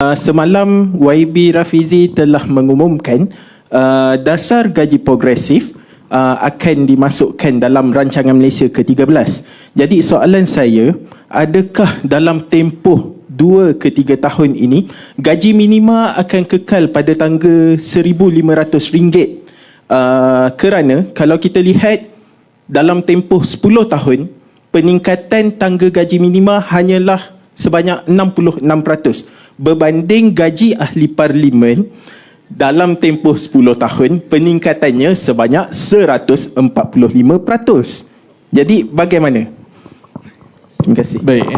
Semalam YB Rafizi telah mengumumkan dasar gaji progresif akan dimasukkan dalam rancangan Malaysia ke-13. Jadi soalan saya, adakah dalam tempoh 2 ke 3 tahun ini gaji minima akan kekal pada tangga RM1,500? Kerana kalau kita lihat dalam tempoh 10 tahun, peningkatan tangga gaji minima hanyalah sebanyak 66% berbanding gaji ahli parlimen dalam tempoh 10 tahun peningkatannya sebanyak 145%. Jadi bagaimana? Terima kasih. Baik,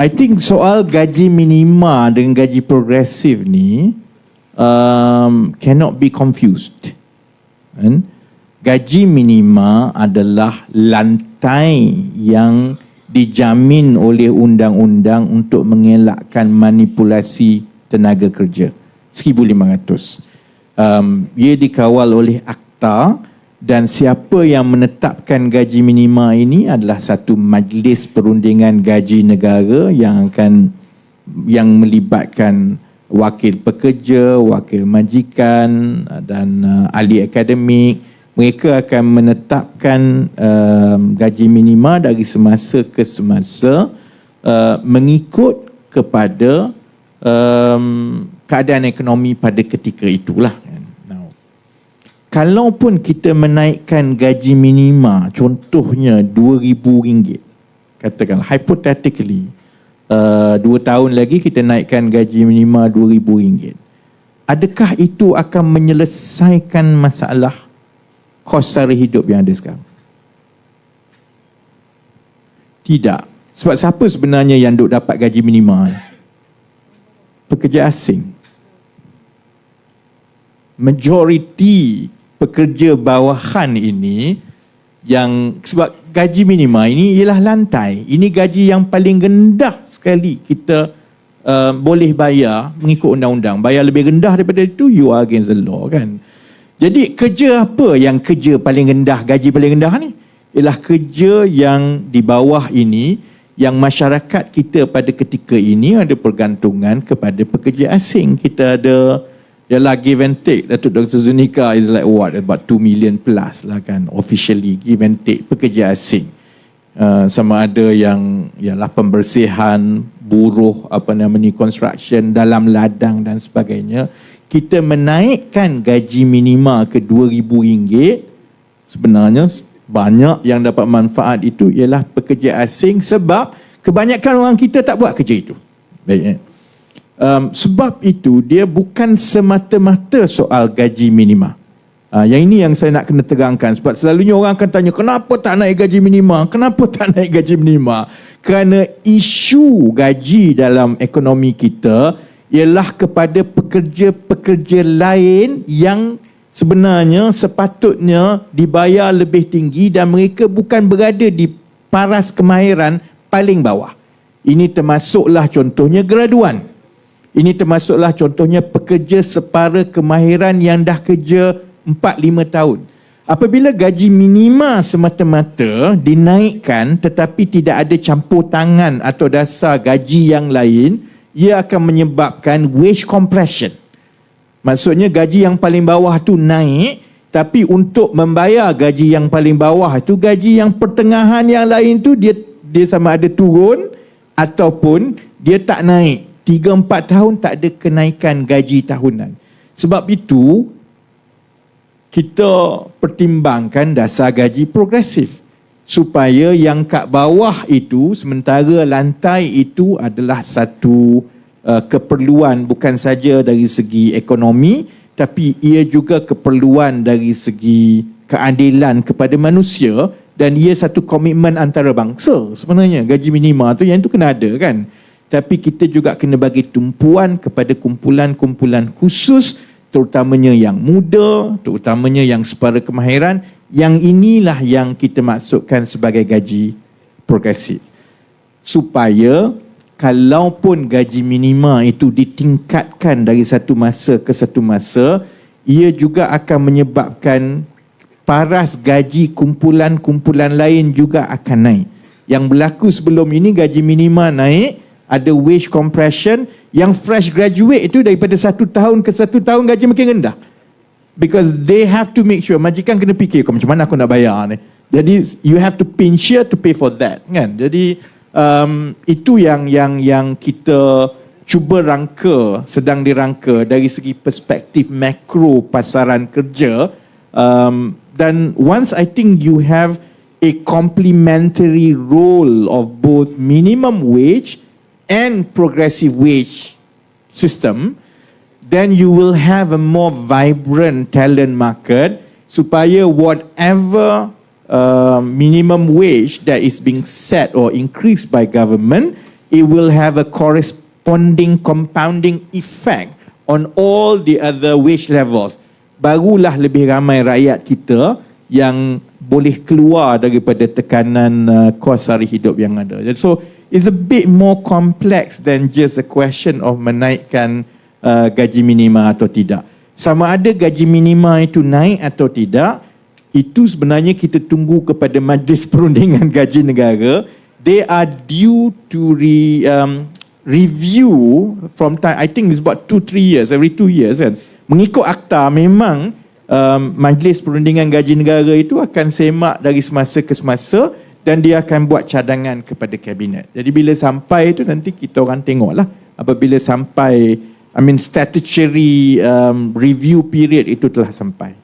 I think soal gaji minima dengan gaji progresif ni cannot be confused. Gaji minima adalah lantai yang dijamin oleh undang-undang untuk mengelakkan manipulasi tenaga kerja. 1,500. Ia dikawal oleh Akta, dan siapa yang menetapkan gaji minima ini adalah satu majlis perundingan gaji negara yang melibatkan wakil pekerja, wakil majikan dan ahli akademik. Mereka akan menetapkan gaji minima dari semasa ke semasa mengikut kepada keadaan ekonomi pada ketika itulah. Kalaupun kita menaikkan gaji minima, contohnya RM2,000, katakanlah hypothetically, 2 tahun lagi kita naikkan gaji minima RM2,000. Adakah itu akan menyelesaikan masalah kos sara hidup yang ada sekarang? Tidak. Sebab siapa sebenarnya yang duk dapat gaji minima? Pekerja asing. Majoriti pekerja bawahan ini yang, sebab gaji minima ini ialah lantai. Ini gaji yang paling rendah sekali kita boleh bayar mengikut undang-undang. Bayar lebih rendah daripada itu, you are against the law, kan? Jadi kerja apa yang kerja paling rendah, gaji paling rendah ni? Ialah kerja yang di bawah ini, yang masyarakat kita pada ketika ini ada pergantungan kepada pekerja asing. Kita ada, ialah give and take. Datuk Dr. Zunika is like what, about 2 million plus lah, kan, officially give and take pekerja asing. Sama ada yang ialah pembersihan, buruh, construction, dalam ladang dan sebagainya. Kita menaikkan gaji minima ke RM2,000, sebenarnya banyak yang dapat manfaat itu ialah pekerja asing, sebab kebanyakan orang kita tak buat kerja itu. Baik, sebab itu dia bukan semata-mata soal gaji minima. Yang ini yang saya nak kena terangkan, sebab selalunya orang akan tanya, kenapa tak naik gaji minima? Kenapa tak naik gaji minima? Kerana isu gaji dalam ekonomi kita ialah kepada pekerja-pekerja lain yang sebenarnya sepatutnya dibayar lebih tinggi dan mereka bukan berada di paras kemahiran paling bawah. Ini termasuklah contohnya graduan. Ini termasuklah contohnya pekerja separa kemahiran yang dah kerja 4-5 tahun. Apabila gaji minima semata-mata dinaikkan tetapi tidak ada campur tangan atau dasar gaji yang lain, ia akan menyebabkan wage compression. Maksudnya gaji yang paling bawah tu naik, tapi untuk membayar gaji yang paling bawah tu, gaji yang pertengahan yang lain tu dia sama ada turun ataupun dia tak naik. 3-4 tahun tak ada kenaikan gaji tahunan. Sebab itu kita pertimbangkan dasar gaji progresif, supaya yang kat bawah itu, sementara lantai itu adalah satu keperluan bukan saja dari segi ekonomi, tapi ia juga keperluan dari segi keadilan kepada manusia, dan ia satu komitmen antarabangsa. Sebenarnya gaji minima tu, yang itu kena ada, kan? Tapi kita juga kena bagi tumpuan kepada kumpulan-kumpulan khusus, terutamanya yang muda, terutamanya yang separa kemahiran. Yang inilah yang kita maksudkan sebagai gaji progresif. Supaya kalaupun gaji minima itu ditingkatkan dari satu masa ke satu masa, ia juga akan menyebabkan paras gaji kumpulan-kumpulan lain juga akan naik. Yang berlaku sebelum ini, gaji minima naik, ada wage compression, yang fresh graduate itu daripada 1 tahun ke 1 tahun gaji makin rendah. Because they have to make sure, majikan kena fikir macam mana aku nak bayar ni. Jadi you have to pinch here to pay for that, kan? Jadi itu yang kita cuba sedang dirangka dari segi perspektif makro pasaran kerja. Dan once I think you have a complementary role of both minimum wage and progressive wage system, then you will have a more vibrant talent market supaya whatever minimum wage that is being set or increased by government, it will have a corresponding compounding effect on all the other wage levels. Barulah lebih ramai rakyat kita yang boleh keluar daripada tekanan kos sara hidup yang ada. So it's a bit more complex than just a question of menaikkan gaji minima atau tidak. Sama ada gaji minima itu naik atau tidak, itu sebenarnya kita tunggu kepada Majlis Perundingan Gaji Negara. They are due to review from time, I think it's about 2-3 years, every 2 years kan. Mengikut akta memang Majlis Perundingan Gaji Negara itu akan semak dari semasa ke semasa dan dia akan buat cadangan kepada Kabinet. Jadi bila sampai itu nanti kita orang tengoklah. Apabila sampai statutory review period itu telah sampai.